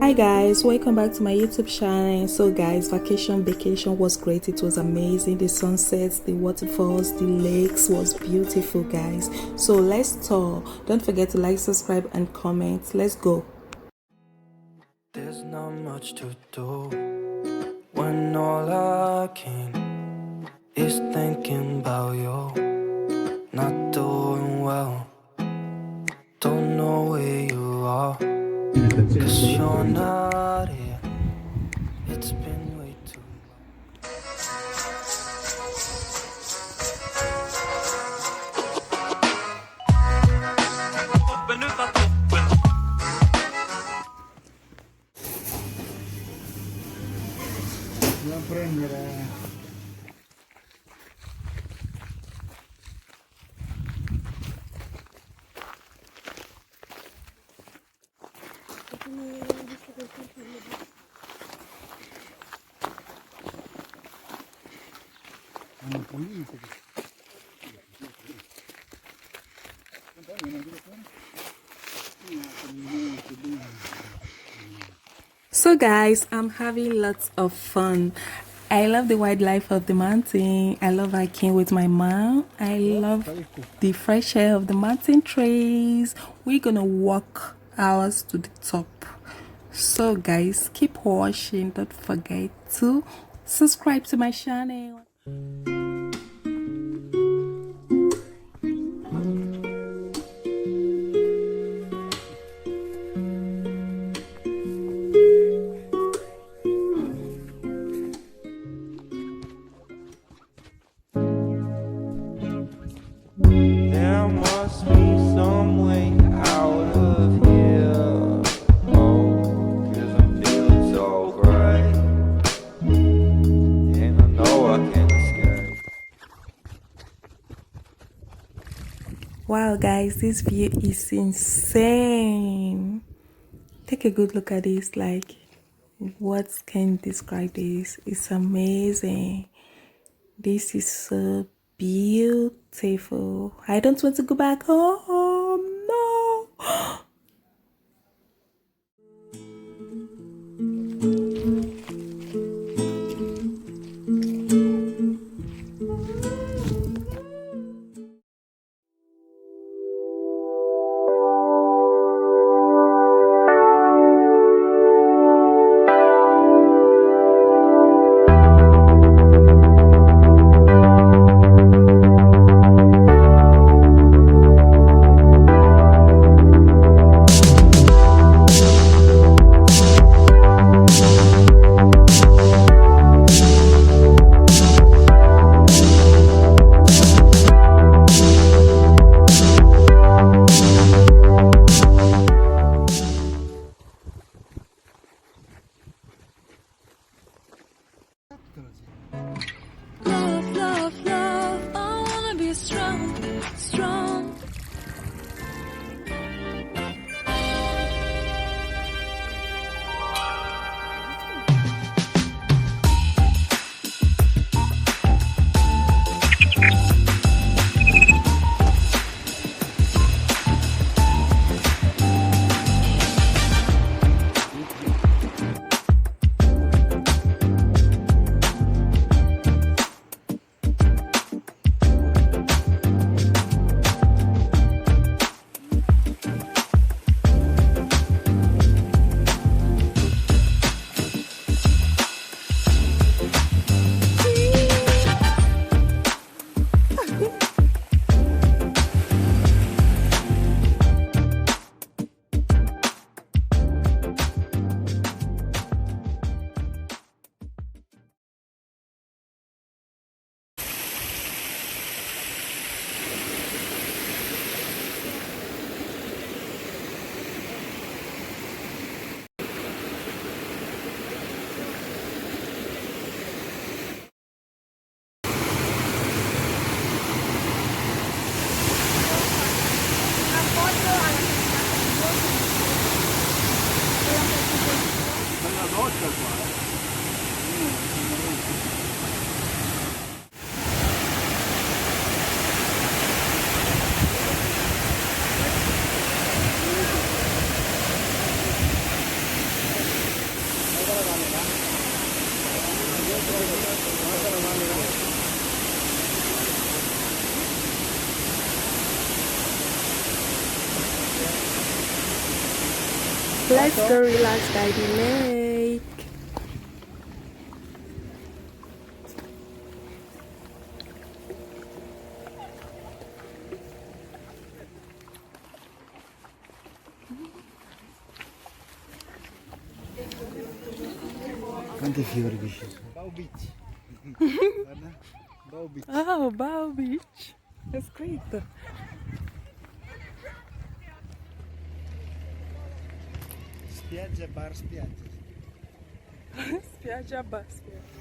Hi guys, welcome back to my YouTube channel. So guys, vacation was great. It was amazing. The sunsets, the waterfalls, the lakes was beautiful guys. So let's tour. Don't forget to like, subscribe and comment. Let's go. There's not much to do when all I can is thinking about you. Not doing well, don't know where you are, 'cause you're not here. It's been way too Non prendere. Hanno pulito. So guys, I'm having lots of fun. I love the wildlife of the mountain. I love hiking with my mom. I love the fresh air of the mountain trees. We're gonna walk hours to the top. So guys, keep watching. Don't forget to subscribe to my channel. There must be some way out of here. Oh, 'cause I'm feeling so great, and I know I can't escape. Wow guys, this view is insane. Take a good look at this. Like, what can describe this? It's amazing. This is so beautiful. I don't want to go back home. No. Love, love, love, I wanna be strong, strong. Let's go relax by the lake. Quanti fiori che ci sono? Bao Beach. Guarda, Bao Beach. Oh, Bao Beach. That's great. Spiaggia, bar, spiaggia. Spiaggia bar, spiaggia.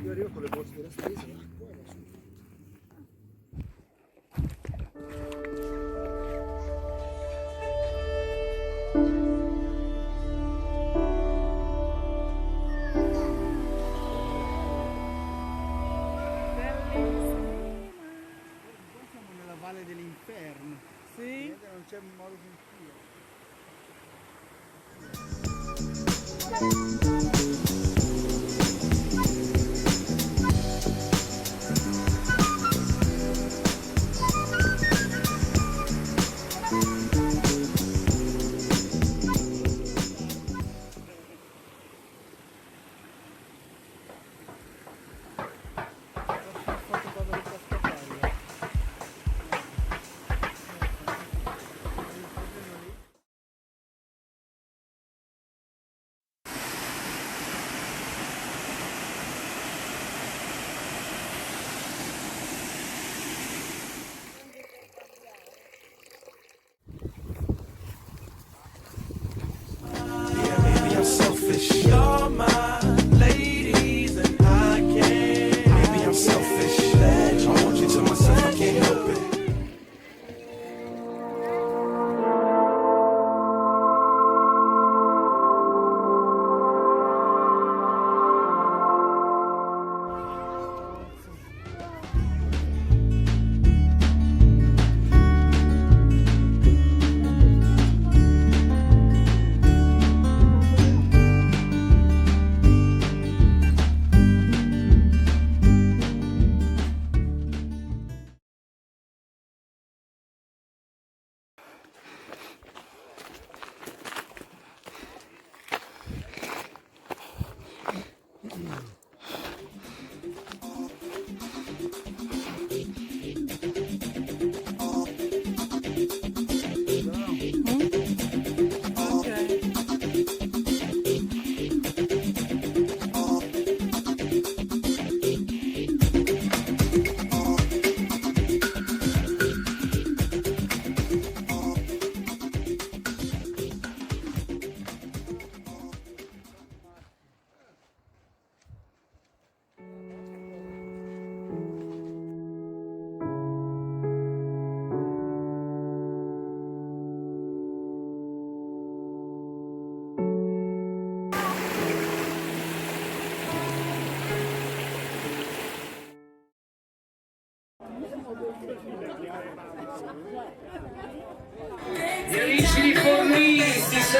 Io arrivo con le borse della spesa. Siamo nella Valle dell'Inferno. Sì. Non c'è modo di uscire.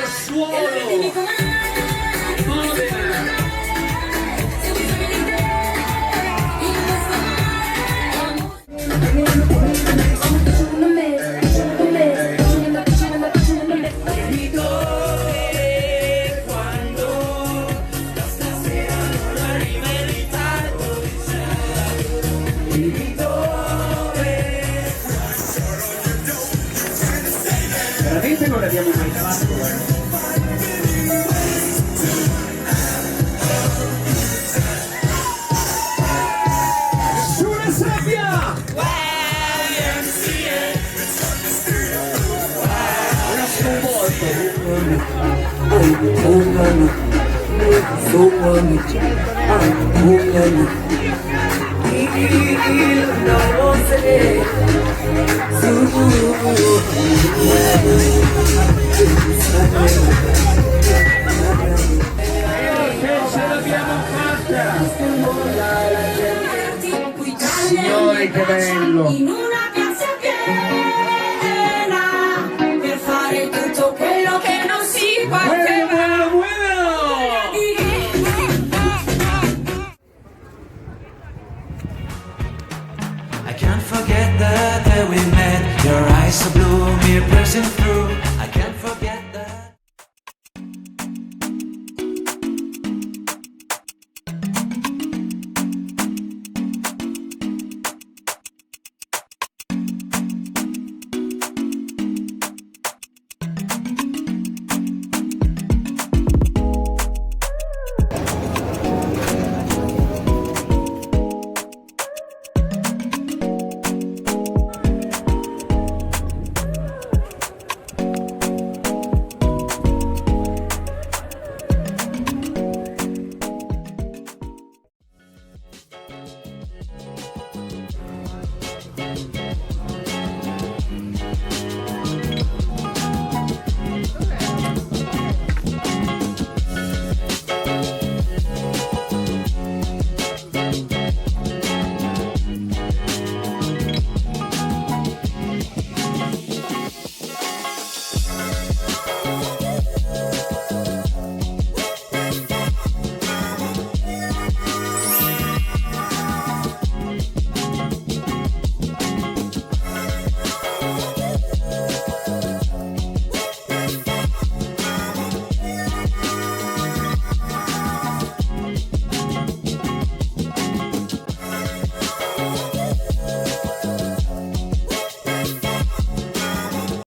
al suolo. Veramente non l'abbiamo mai fatto, Nessuna sabbia! Una sconvolta! Ce l'abbiamo fatta! Signori, che bello! In una piazza piena per fare tutto quello che non si può fare. Bueno, bueno! I can't forget the day we met. Your eyes so blue, me piercing through.